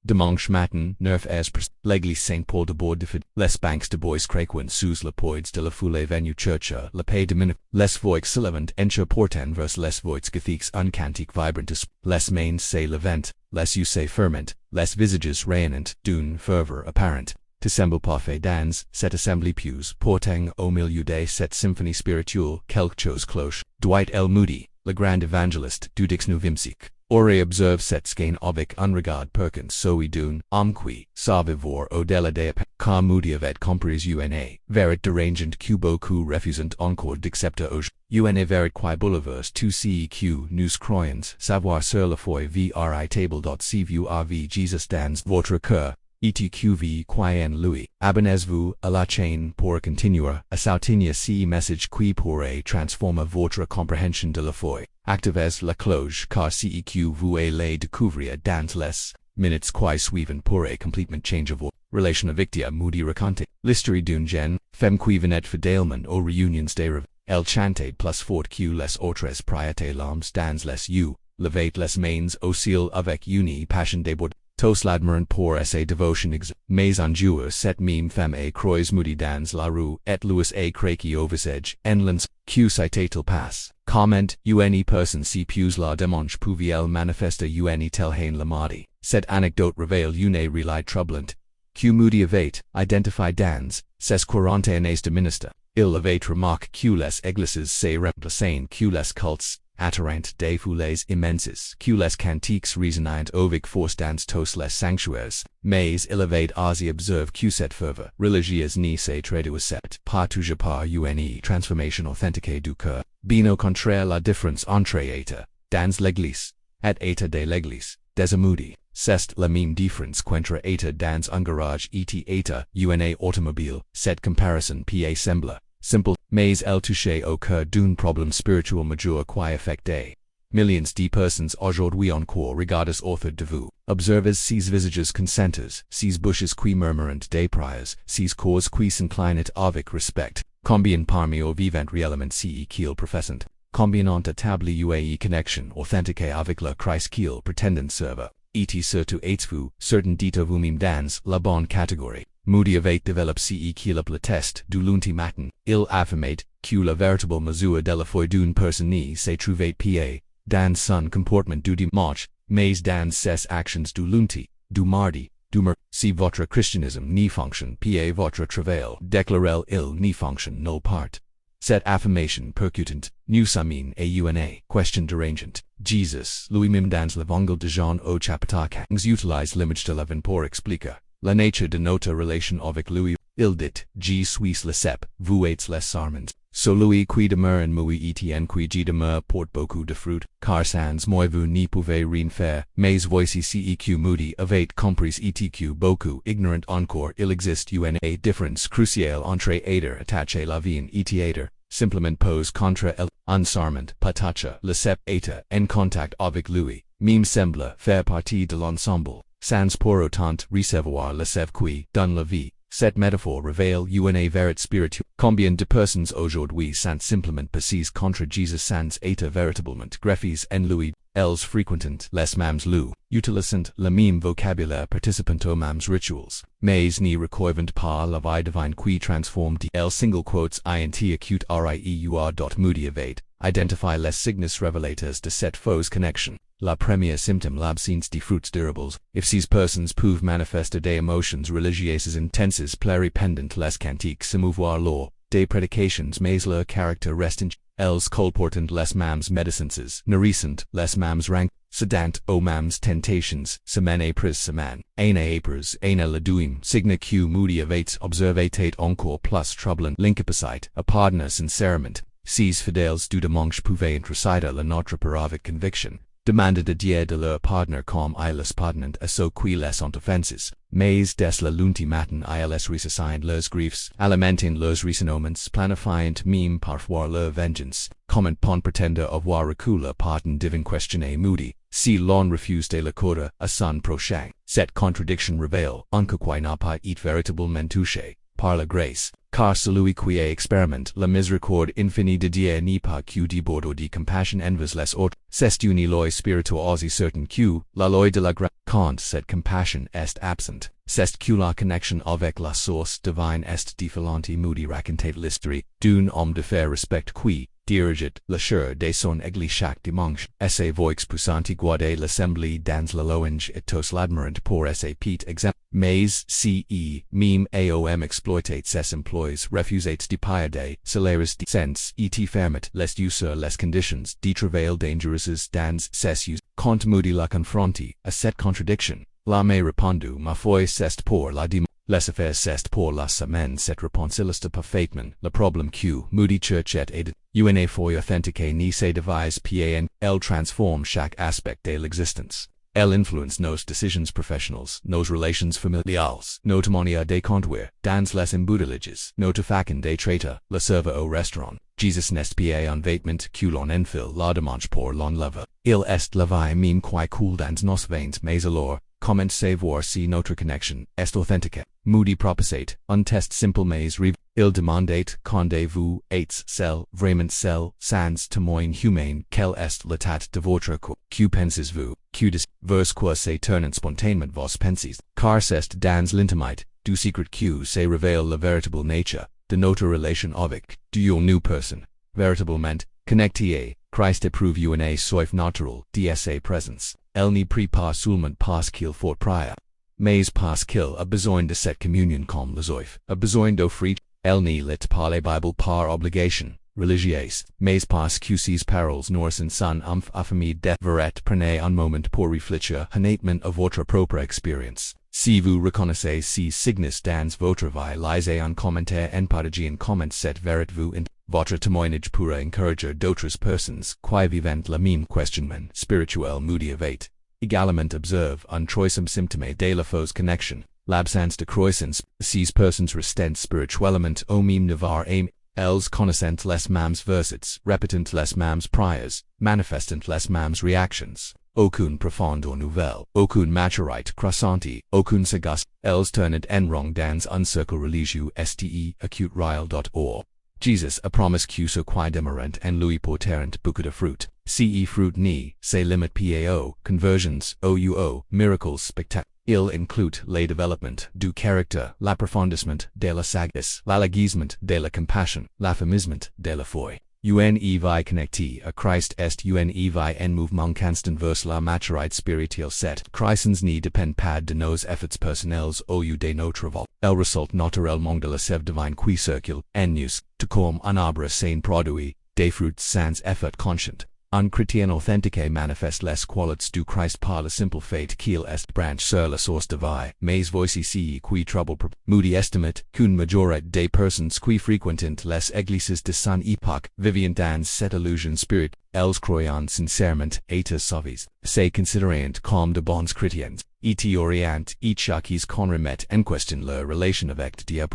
Dimanche matin, 9h, l'église Saint-Paul de Bord de Fid, les banks de bois craquent sous le poids de la foule venue churcha, la paix dominique, les voix s'élevant encher portant vers les voix gothiques uncantique vibrantus, les mains say levant, les yeux say ferment, les visages rayonnant, d'une fervor apparent. T'assemble parfait dans, cette assemblée pews, portant au milieu de cette symphonie spirituelle, quelque chose cloche. Dwight L. Moody, le grand évangéliste du Dix Novimsique. Aurait observe cette skein avec un regard perkins soi d'une, qui, savivor au-delà de car Moody avait compris una, verit dérangeant que beaucoup refusant encore d'accepter au una verit qui bouleverse tout ceq nous croyons, savoir sur la foi vri table.cvu Jesus dans votre cœur. ETQV quien lui, abonnez-vous à la chaîne pour continuer à soutenir ce message qui pourrait transformer votre compréhension de la foi. Activez la cloche car ceq vous allez découvrir dans les minutes qui suivent pourrait complètement changer vos relations avec Moody raconter l'histoire d'une jeune femme qui venait fidèlement aux réunions des rêves. Elle chantait plus fort que les autres priates l'âmes dans les yeux, levait les mains au ciel avec une passion débordante. Tous l'admirent pour sa dévotion mais un jour cette même femme a croisé Moody dans la rue et lui a craqué au visage en lance que s'était-il passe. Comment une personne si plus la dimanche pouvait-elle manifester une telle haine le mardi. Cette anecdote révèle une réalité troublante. Que Moody avait identifié dans ses 40 années de ministre. Il avait remarqué que les églises se remplaçaient que les cultes attirant des foules immenses, que les cantiques résonnant avec force dans tous les sanctuaires, mais il avait aussi observé que cette ferveur religieuse ne se traduisait pas toujours par une transformation authentique du cœur. Bien au contraire la différence entre état dans l'église et état de l'église des Moody, c'est la même différence qu'entre état dans un garage et état une automobile. Cette comparaison peut sembler simple, mais elle touche au cœur d'un problème spirituel majeur qui affecte des millions de personnes aujourd'hui encore. Regardez autour de vous. Observez ces visages consenters, ces bouches qui murmurent des prières, ces corps qui s'inclinent avec respect. Combien parmi eux vivent réellement ce qu'ils professent? Combien ont établi une connexion authentique avec le Christ qu'ils prétendent servir? Et surtout êtes-vous certain d'être vous-même dans la bonne catégorie? Moody avait développé ce qu'il appelait le test du lundi matin. Il affirmait que la véritable mesure de la foi d'une personne ne se trouvait pas dans son comportement du dimanche, mais dans ses actions du lundi, du mardi, du mercredi. Si votre christianisme ne fonctionne pas, votre travail déclaré-il ne fonctionne nulle part. Cette affirmation percutante nous amène à une question dérangeante. Jesus, lui-même dans l'évangile de Jean au chapitre 15 utilise l'image de la vin pour expliquer la nature de notre relation avec lui. Il dit, je suis le cep, vous êtes les sarments. Celui qui demeure en moi et en qui je demeure porte beaucoup de fruits, car sans moi vous ne pouvez rien faire. Mais voici ceq Moody avait compris et que beaucoup ignorant encore. Il existe une différence cruciale entre être attaché la vie et être simplement pose contre elle. Un sarment, patacha, le cep être en contact avec lui, même semble faire partie de l'ensemble. Sans pour autant recevoir le sève qui donne la vie. Cette métaphore révèle une vérité spirituelle. Combien de personnes aujourd'hui sont simplement passives contre Jesus sans être véritablement greffées en lui? Elles fréquentent les mêmes lieux, utilisant le même vocabulaire, participant aux mêmes rituels, mais ne recueillent pas la vie divine qui transforme. Elles single quotes int acute rieur. Moody avait identifié les signes révélateurs de cette fausse connexion. La première symptôme l'absence de fruits durables. If ces personnes peuvent manifester des émotions religieuses intenses pluripendant les cantiques s'émouvoir lors des prédications mais leur caractère reste. Elles colportent les mêmes médisances, nourrissant les mêmes rangs, cédant aux mêmes tentations, semaine après semaine, année après année. Le deuxième signe que Moody avait observé était encore plus troublant. L'incapacité à pardonner sincèrement. Ces fidèles du dimanche pouvaient reciter la notre Père avec conviction, demander de Dieu de leur pardonner comme ils les pardonnent à ceux qui les ont offensés, mais dès le lundi matin ils ressaisissent leurs griefs, alimentant leurs ressentiment, planifiant même parfois leur vengeance, comment pon prétendre avoir reçu le pardon divin. Questionner Moody, si l'on refuse de l'accorder à son prochain. Cette contradiction révèle un que qui n'a pas été véritablement touché. par la grâce, car celui qui expérimente la miséricorde infinie de Dieu n'est pas que déborde de compassion envers les autres, c'est une loi spirituelle certain que, la loi de la grâce, quand cette compassion est absente, c'est que la connexion avec la source divine est différente. Moody racontait l'histoire d'un homme de fer respect qui dirigeait le chœur de son église chaque dimanche, essaie voix puissanti guarder l'assemblée dans la louange et tous l'admirant pour essaie pete exemple, mais ce meme aom exploitate ses emplois refusates de payer des salaires decents et fermet les users les conditions de travail dangereuses dans ses us. Quand Moody la confronti à cette contradiction, l'homme répondu ma foi c'est pour la dimanche. Les affaires c'est pour la semaine. Cette réponse illustre parfaitement le problème que Moody Church et une foi authentiquée ni se devise pan. Elle transforme chaque aspect de l'existence. Elle influence nos décisions professionnelles, nos relations familiales, notre manière de conduire, dans les embouteillages, notre façon de traiter, le serveur au restaurant. Jesus n'est pas un vêtement que l'on enfile la dimanche pour l'enlever. Il est la vie même qui coule dans nos veins, mais alors, comment savoir si notre connexion est authentique? Moody proposait un test simple mais rive. Il demandait quand vous êtes seul, vraiment seul, sans témoin humain, quel est l'état de votre corps? Que pensez-vous? Que vers quoi se tournent spontanément vos pensées? Car c'est dans l'intimité du secret que se révèle la véritable nature de notre relation avec Dieu nous personne. Véritablement, connecté, Christ éprouve une soif naturelle de sa présence. Elle n'y prie pas seulement parce qu'il faut prier, mais parce qu'il a besoin de cette communion comme les oeufs, a besoin d'offrir. Elle n'y lit pas la Bible par obligation religieuse, mais parce que ses paroles nourrissent son affamé de vérité. Prenez un moment pour réfléchir honnêtement à votre propre expérience. Si vous reconnaissez ces signes dans votre vie, lisez un commentaire en partageant un comment cette vérité vous votre témoignage pourra encourager d'autres personnes qui vivent la même questionnement spirituel. Moody avait également observe un troisième symptôme de la fausse connexion, l'absence de croissance. Ces personnes restent spirituellement au même niveau et elles connaissent les mêmes versets, répétent les mêmes prières, manifestent les mêmes réactions. Aucune profondeur nouvelle, aucune maturité croissante, aucune sagesse. Elles tournent en rond dans un cercle religieux. Ste acute-rial.org. Jesus a promis que ceux qui demeurent en lui porteront beaucoup de fruit. Ce fruit ni se limite pao, conversions, ouo, miracles spectacles. Il inclut le développement du caractère, l'approfondissement de la sagesse, l'aiguisement de la compassion, l'affirmissement de la foi. Une vie connectée à Christ est une vie en mouvement constant vers la maturité spirituelle. Cette croissance ne dépend pas de nos efforts personnels ou de notre vol. Elle résulte naturellement de la sève divine qui circule en nous, tout comme un arbre sain produit des fruits sans effort conscient. Un chrétien authentique manifeste les qualités du Christ par le simple fait qu'il est branché sur la source de vie, mais voici qui trouble. Moody estimate qu'une majorité des personnes qui fréquentent les églises de son époque vivent dans cette illusion spirit. Elles croyant sincèrement être sauvées, se considérant comme de bons chrétiens, et orient et chaque qu'on remet en question leur relation avec Dieu.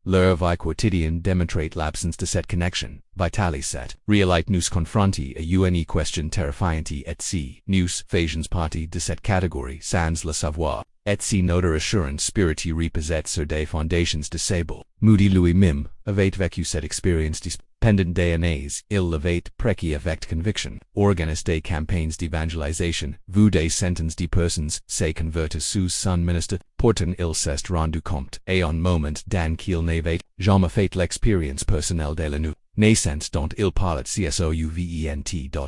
Leur vie quotidienne démontrate l'absence de cette connexion vitale. Cette réalité nous confronte à une question terrifiante et si nous faisons partie de cette catégorie sans le savoir, et si notre assurance spirituelle repose sur des fondations de sable. Moody lui-même avait vécu cette expérience pendant des années. Il l'avait précis avec conviction. Organise des campagnes d'évangélisation, vu des centaines de personnes se convertir sous son ministère. Pourtant il s'est rendu compte, à un moment dans qu'il n'avait jamais fait l'expérience personnelle de la naissance dont il parlait. Souvent.cet.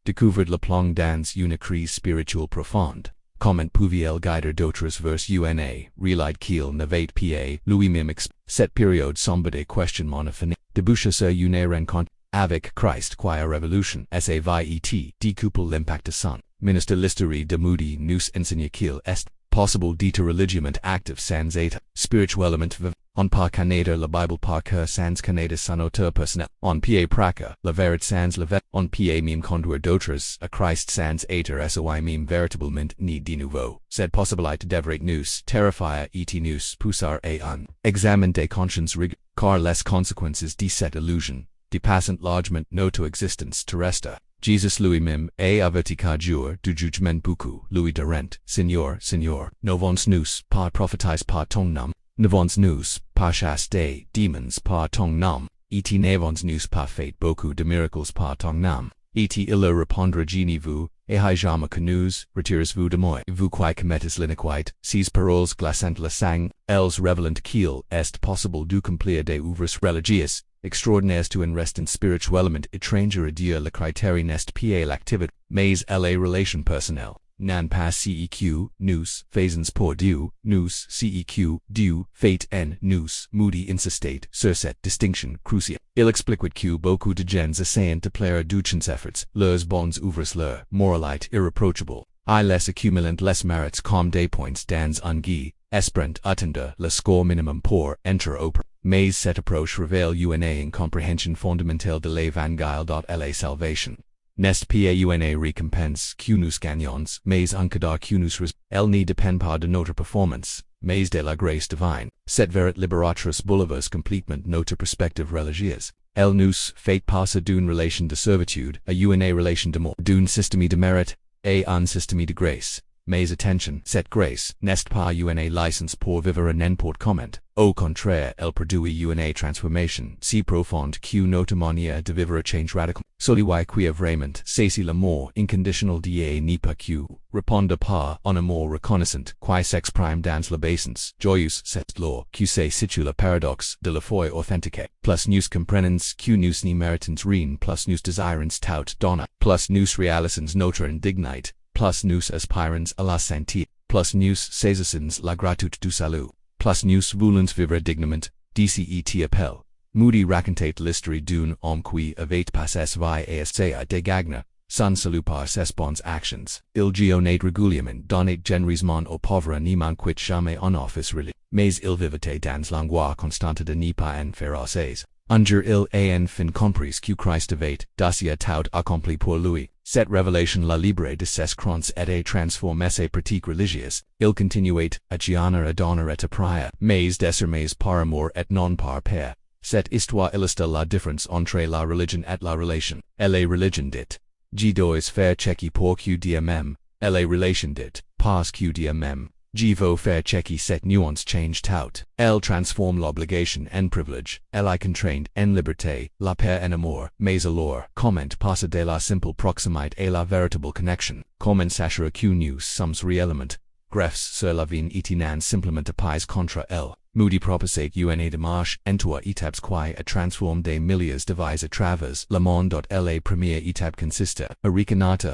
Découvert le plonge dans une crise spirituelle profonde. Comment pouvait-il guider d'autres vers une réalité qu'il n'avait pas lui-même cette période sombre de questionnement a fini. Déboucha sur une rencontre avec Christ qui a révolution sa vie et découple l'impact de son ministère. L'histoire de Moody nous enseigne qu'il est possible d'être religieusement actif sans être spirituellement vivant. On peut connaître la Bible par cœur sans connaître son auteur personnel. On peut pratiquer la vérité sans la vérité. On peut même conduire d'autres à Christ sans être soi-même véritablement né de nouveau. Cette possibilité devrait nous terrifier et nous pousser à un examen de conscience rigoureux, car les conséquences de cette illusion dépassent largement notre existence terrestre. Jesus lui-même a averti qu'à jour du jugement beaucoup lui diront, Seigneur, Seigneur, n'avons nous pas prophétisé par ton nom, Navons nous, par chasse des demons par ton nom, et n'avons nous pas fait beaucoup de miracles par ton nom. Et il répondra gênez-vous, et jamais que nous retirez-vous de moi. Vous qui commettez l'iniquité, ces paroles glaçantes la sang, elles révèlent qu'il est possible d'accomplir des œuvres religieuses extraordinaires to un restant spirituellement étranger à Dieu. Le critère n'est pas l'activité, mais la relation personnelle. Non pas CEQ, nous faisons pour Dieu, nous CEQ, Dieu fait en nous. Moody insisted sur cette distinction cruciale. Il explique que beaucoup de gens essayent de plaire d'autres efforts, leurs bonnes œuvres leur moralité irréprochable. I les accumulant les mérites comme des points dans un guide, espérant atteindre le score minimum pour entrer au paradis. Mais cette approche révèle une incompréhension fondamentale de l'évangile de la salvation. N'est pas une récompense que nous gagnons, mais un cadeau que nous recevons. Elle ne dépend pas de notre performance, mais de la grâce divine. Cette vérité libératrice bouleverse complètement notre perspective religieuse. Elle nous fait passer d'une relation de servitude à une relation d'amour, d'un système de mérite à un système de grâce. Mais attention, cette grâce n'est pas une licence pour vivre à n'importe comment. Au contraire, elle produit une transformation si profonde que notre manière de vivre change radicalement. Celui qui a vraiment saisi l'amour inconditionnel d'Dieu n'est pas que répondre pas un amour reconnaissant qui s'exprime dans l'obéissance joyeuse. C'est là que se situe le paradoxe de la foi authentique. Plus nous comprenons que nous ne méritons rien, plus nous désirons tout donner, plus nous réalisons notre indignité, plus nous aspirons à la sainteté, plus nous saisissons la gratuité du salut, plus nous voulons vivre dignement. DCET appel. Moody racontate l'histoire d'un homme qui avait passé sa vie à essayer de gagner son salut par ses bonnes actions. Il donnait régulièrement donnait généreusement aux pauvres ni manquait jamais un office religieux, mais il vivait dans l'angoisse constante de ne pas en faire assez. Un jour il a enfin compris que Christ avait déjà tout accompli pour lui. Cette révélation l'a libéré de ses craintes et a transformé ses pratiques religieuses. Il continuait à gagner à donner et à prier, mais désormais par amour et non par peur. Cette histoire illustre la différence entre la religion et la relation. La religion dit, je dois faire ceci pour que Dieu m'aime, et la relation dit, parce que Dieu m'aime, je veux faire ceci. Cette nuance change tout. Elle transforme l'obligation en privilège, elle est contrainte en liberté, la paix en amour, mais alors, comment passer de la simple proximité à la véritable connexion? Comment s'assurer que nous sommes réellement greffes sur la vie et non simplement pas contre elle? Moody propose une démarche en trois étapes qui a transformé des milliers de vies à travers le monde. La première étape consiste à reconnaître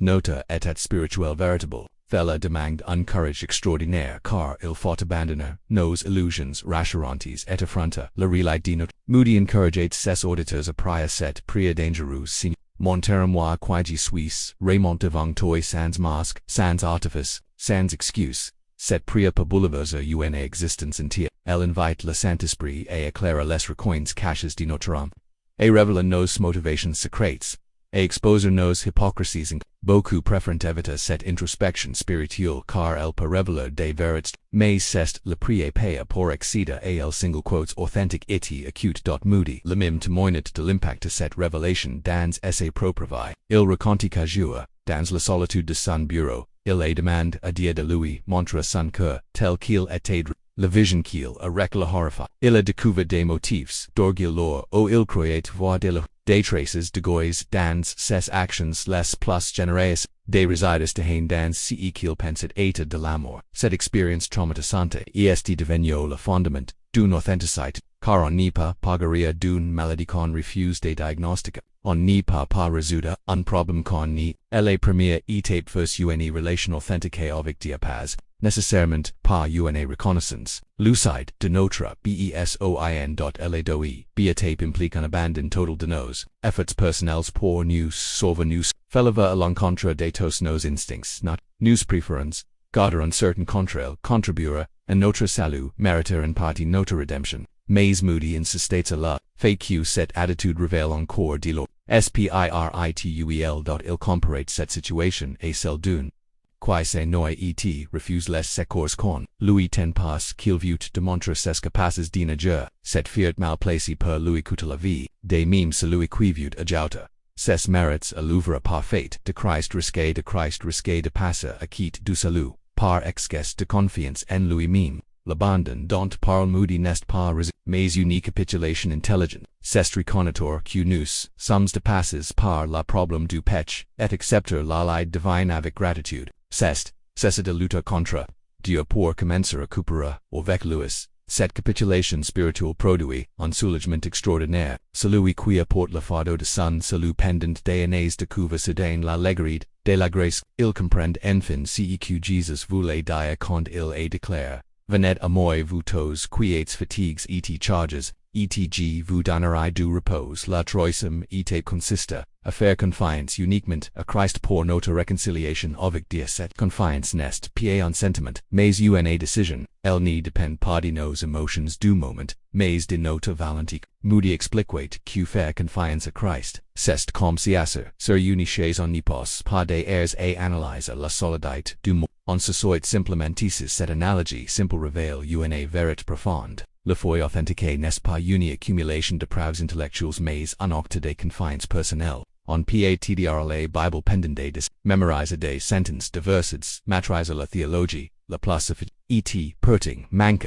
notre état spirituel véritable. Cela demande un courage extraordinaire car il faut abandonner nos illusions rassurantes et affronter la réalité de notre. Moody encouraged ses auditeurs à prier cette prière dangereuse. Seigneur, montrez-moi qui je suis, remonte devant toi sans masque, sans artifice, sans excuse. Cette prière peut bouleverser une existence entière. Elle invite le Saint-Esprit à éclairer les recoins cachés de notre âme, et révéler nos motivations secrètes, et exposer nos hypocrisies. Beaucoup préfèrent éviter cette introspection spirituelle car elle peut révéler des vérités, mais c'est le prix à payer pour accéder à elle single quotes authentique et acute. Moody le même témoignage de l'impact de cette révélation dans ses propres vies. Il raconte qu'un jour, dans la solitude de son bureau, il a demandé à Dieu de lui montrer son cœur tel qu'il était. La vision qu'il a le horrifie. Il a découvert des motifs d'orgueil où il croyait voir des traces de goise dans ses actions les plus généreuses, des résides de haine dans ce qu'il pensait être de l'amour. Cette expérience traumatisante est devenue le fondement d'une authenticité, car on n'est pas pagaria d'une maladie qu'on refuse de diagnostiquer. On n'est pas résoudre un problème qu'on nie. La première étape vers une relation authentique avec Dieu passe nécessairement par une reconnaissance lucide de notre besoin. La étape implique un abandon total de nos efforts personnels pour nous sauver nous faire à l'encontre de tous nos instincts. Nous préférons garder un certain contrôle, contribuer à notre salut, mériter en partie notre rédemption. Mais Moody insistait à la fait que cette attitude révèle encore de l'eau. Spirituel. Il compare cette situation à celle d'une qui se noie et refuse les secours con lui ten pas qu'il veut démontrer ses capaces de nager. Cette fiat mal placée per lui coûte la vie, de même celui qui veut ajouter ses mérites à l'œuvre parfaite de Christ risqué de passer à quitte du salut, par excès de confiance en lui-même. l'abandon dont parle Moody n'est pas résisté, mais une capitulation intelligente, c'est reconnaître que nous sommes dépassés par le problème du péché, et accepter la l'aide divine avec gratitude. C'est de lutter contre Dieu pour commencer à couper avec lui. Cette capitulation spirituelle produit un soulagement extraordinaire, celui qui apporte le fardeau de son salut pendant des années de couve soudain l'allégride de la grâce. Il comprend enfin ce que Jésus voulait dire quand il a déclaré, venez à moi vous tous qui êtes fatigués et chargés, et vous donnerai du repos. La troisième étape consiste à faire confiance uniquement à Christ pour notre réconciliation avec Dieu. Cette confiance n'est pas un sentiment, mais une décision. Elle ne dépend pas de nos émotions du moment, mais de notre volonté. Moody expliquait que faire confiance à Christ, c'est comme si asseoir sur une chaise on n'y passe pas des airs et analyser la solidité du monde. On se soit simplement ici. Cette analogie simple révèle une vérité profonde. La foi authentique n'est pas une accumulation de preuves intellectuelles mais un acte de confiance personnelle. On peut étudier la Bible pendant des mémoriser des sentences diverses, maîtriser la théologie, la philosophie, et pourtant manque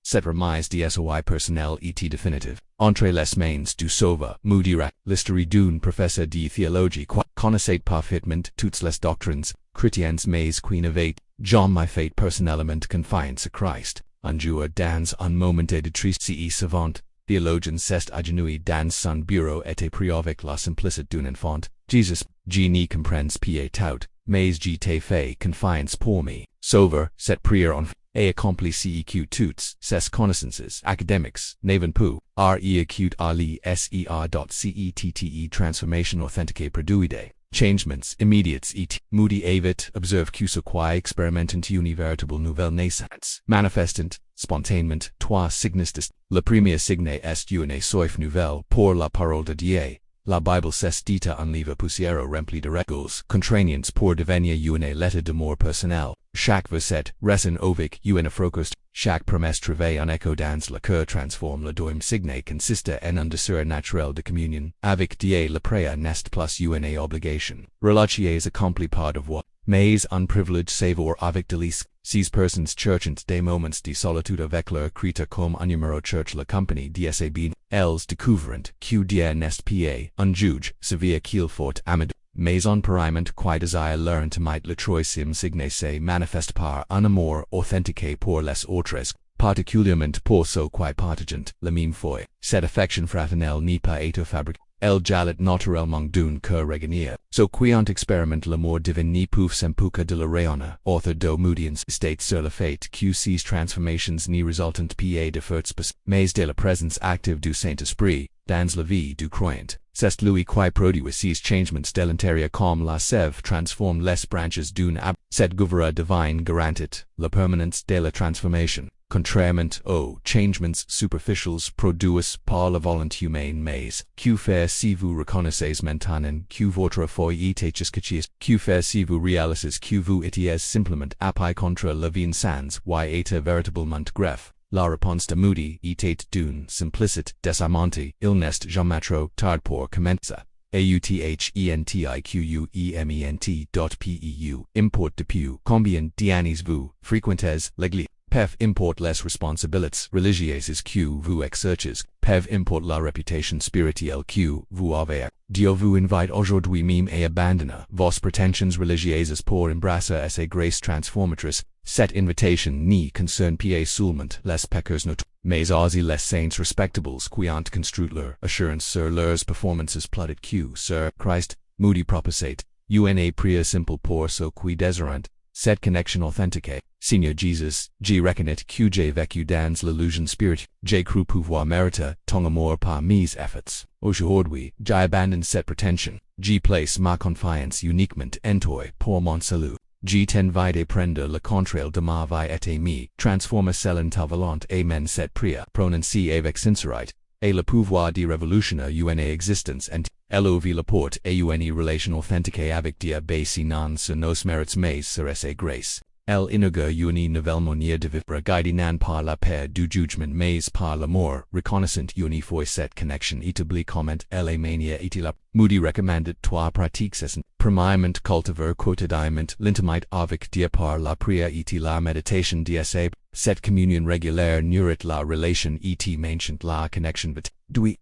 cette remise de soi personnelle et définitive. Entre les mains du Sauveur, Moody l'histoire d'un professeur de théologie qui connaissait parfaitement toutes les doctrines chrétiennes mais qui n'avait jamais fait personnellement confiance à Christ. Un jour dans un moment de tristesse savante, théologien s'est agenouillé dans son bureau et pris avec la simplicité d'un enfant. Jésus, je ne comprends pas tout, mais je t'ai fait confiance pour me. Sauveur, cette prière en a accompli ce que toutes ses connaissances académiques n'avaient pu, acute à l'SER.CETTE transformation authentique produite. Changements immédiats et Moody avait observé que ce qui expérimentent une véritable nouvelle naissance, manifestant, spontanément, trois signes distincts. Le premier signe est une soif nouvelle pour la parole de Dieu. La Bible c'est dita un livre poussiéreux rempli de règles contraignantes pour devenir une lettre d'amour personnel. Chaque verset résonne avec une frocost. Chaque promesse trouve un écho dans le cœur transforme. Le deuxième signe consiste en un désir naturel de communion avec Dieu. La prière n'est plus une obligation religieuse accomplie par devoir, mais un privilège savoir avec délice. Ces personnes cherchent des moments de solitude avec leur Créateur comme un numéro cherche la compagnie de ses biens. Elles découvrent que Dieu n'est pas un juge sévère qu'il faut amadou, mais un pariment qui désire leur intimité. Le troisième signe se manifeste par un amour authentique pour les autres, particulièrement pour ceux qui partagent la même foi. Cette affection fraternelle n'est pas été fabriquée. Elle jaillit naturellement d'un cœur régénéré. Ceux qui ont expérimenté l'amour divin ne peuvent s'empêcher de le rayonner. Author de Moody state sur le fait que ces transformations ne résultent pas de fortes mais de la présence active du Saint-Esprit dans la vie du croyant. C'est lui qui produit ces changements de l'intérieur comme la sève transforme les branches d'un arbre. Cette gouverture divine garantit la permanence de la transformation. Contrairement aux changements superficiels produits par la volonté humaine mais, que faire si vous reconnaissez maintenant que votre foi est jusqu'à que faire si vous réalisez que vous étiez simplement appuyé contre la vie sans y être véritablement greffe. La réponse de Moody était d'une simplicité désarmante. Il n'est jamais trop tard pour commencer. Authentique.peu importe depuis combien d'années vous fréquentez l'église. Pev importe les responsabilités religieuses que vous exercez. Pev importe la réputation spirituelle que vous avez. Dieu vous invite aujourd'hui même à abandonner vos prétentions religieuses pour embrasser sa grâce transformatrice. Cette invitation ne concerne pas seulement les pécheurs notoires, mais aussi les saints respectables qui ont construit leur assurance sur leurs performances plutôt que sur Christ. Moody proposait une prière simple pour ceux qui désirent cette connexion authentique. Seigneur Jésus, je reconnais que j'ai vécu dans l'illusion spirituelle. J'ai cru pouvoir mériter ton amour par mes efforts. Aujourd'hui, j'abandonne cette prétention. Je place ma confiance uniquement en toi pour mon salut. Je t'invite à prendre le contrôle de ma vie et me transformer selon ta volonté. Amen. Cette prière prononcée avec sincérité et le pouvoir de révolutionner une existence entière. Elle ouvre la porte à une relation authentique avec Dieu basée non sur nos mérites mais sur sa grâce. Elle inaugure une nouvelle manière de vivre guidée non par la peur du jugement mais par l'amour, reconnaissant une fois cette connexion établie comment elle est manière et la Moody recommanded trois pratiques. premiment cultivar quotidiment lintamite avec diapar la prière et la méditation d'sa, cette communion régulière nourrit la relation et maintient la connexion vit, Dwight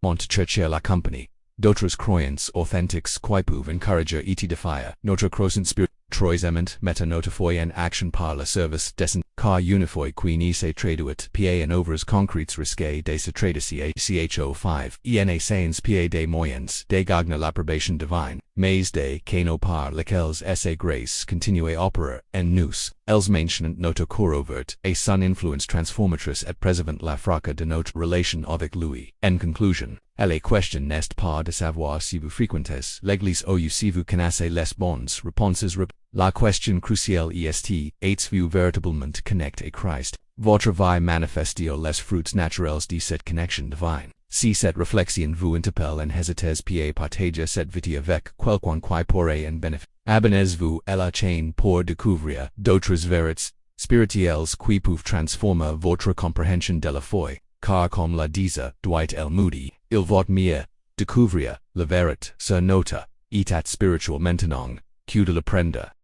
L la compagnie. D'autres croyances authentiques qui peuvent encourager et défier notre croissant spirit. Troisement meta notifoy en action par le service descent car unifoy qui ne se traduit pa en œuvres concrètes risquées de se traduire cho5 ena sans pa des moyens de gagner l'approbation divine, mais de cano par lesquels essa grace continue opérer en nous, els maintenant notre corrovert et son influence transformatrice et préservant la fracas de notre relation avec lui. En conclusion, la question n'est pas de savoir si vous fréquentez l'église ou si vous connaissez les bonnes réponses. La question cruciale est, êtes-vous véritablement connecté à Christ? Votre vie manifeste les fruits naturels de cette connexion divine. Si cette réflexion vous interpelle en hésitez pas partager cette vie avec quelqu'un qui pourrait en bénéficier. Abonnez-vous à la chaîne pour découvrir d'autres vérités spirituelles qui peuvent transformer votre compréhension de la foi, car comme l'a disait Dwight L. Moody, il vaut mieux découvrir la vérité sur notre état spirituel maintenant que de l'apprendre.